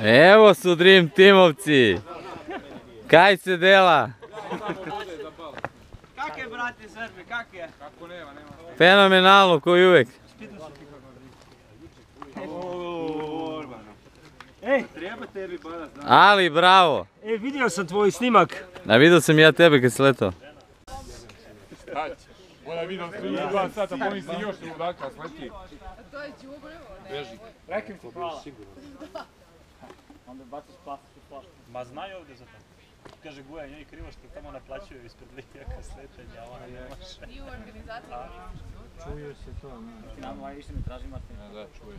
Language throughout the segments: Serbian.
Evo su Dream Teamovci. Kaj se dela? Kak je, brate Srbi, kak je? Kako nema. Fenomenalno, ko i uvek. Ej, Treba tebi bada, znam. Ali, bravo. vidio sam tvoj snimak. A vidio sam i ja tebe kad si letao. Stać. Ona vidio sam 2 sata, pomisli još ludaka sleti. To je đubre, ne? Beži. Rekli ti hvala. Onda baciš plastičnu flašku. Ma znaju ovdje za to. Kaže Guja, njoj krivo što tamo naplaćuju ispred lijeka sletanja, a ona ne može. I u organizaciji. Čuje se to. Ti nam više ne traži Martin. Da, čuje.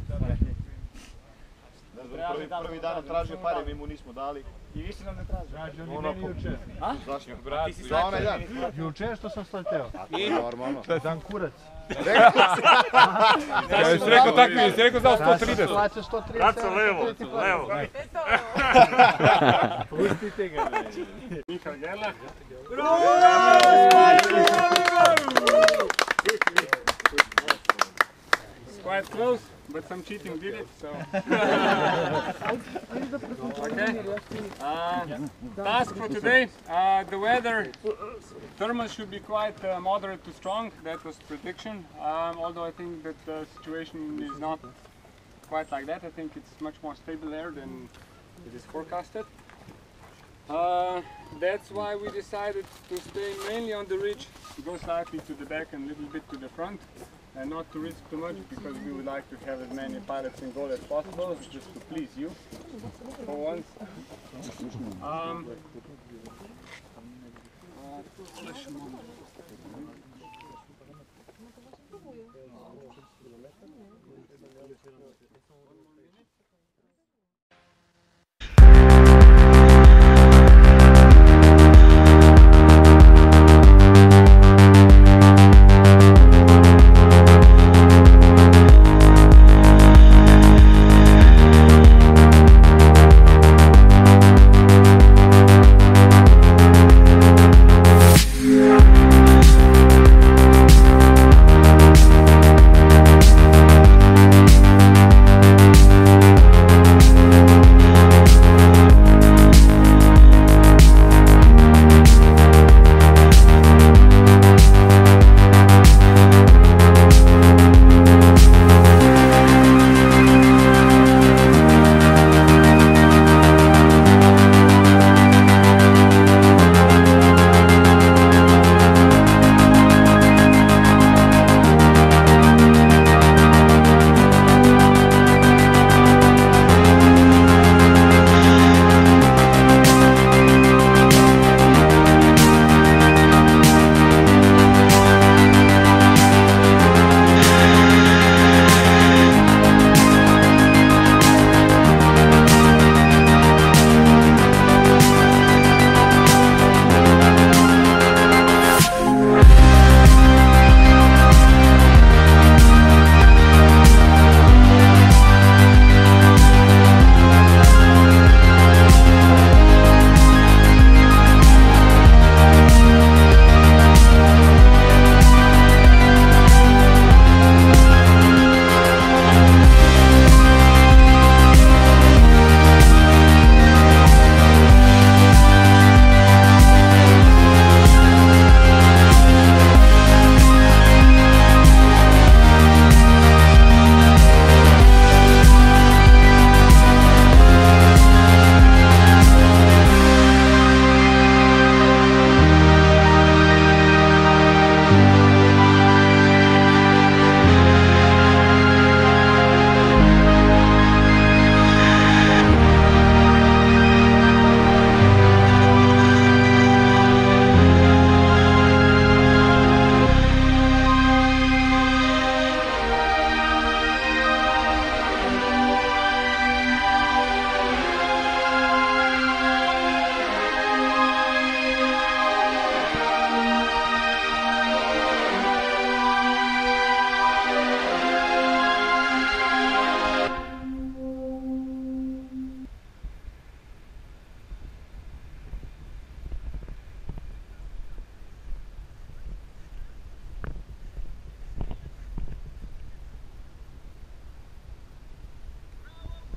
Prvi dan tražio pare, mi mu nismo dali. I više nam ne traži. Traži on i meni juče. Zašto? Brat, Ti si Za onaj dan. Juče što sam sleteo. Normalno. Dan kurac. jesi rekao takvi, jesi rekao znao 130. Plaća 130. Braco, levo, levo. Pustite ga. Mihael Gerlach. It's quite close, but some cheating did it, so... Okay. Task for today, the weather, thermal should be quite moderate to strong, that was prediction, although I think that the situation is not quite like that. I think it's much more stable there than it is forecasted. That's why we decided to stay mainly on the ridge, go slightly to the back and a little bit to the front, and not to risk too much because we would like to have as many pilots in goal as possible, just to please you for once.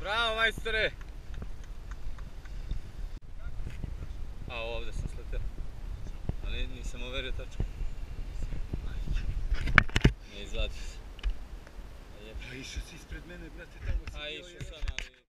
Bravo, majstore! sam uverio tačku. Ne izvadio se. A išao si ispred mene, brate, tamo si bio. A išao sam, ali...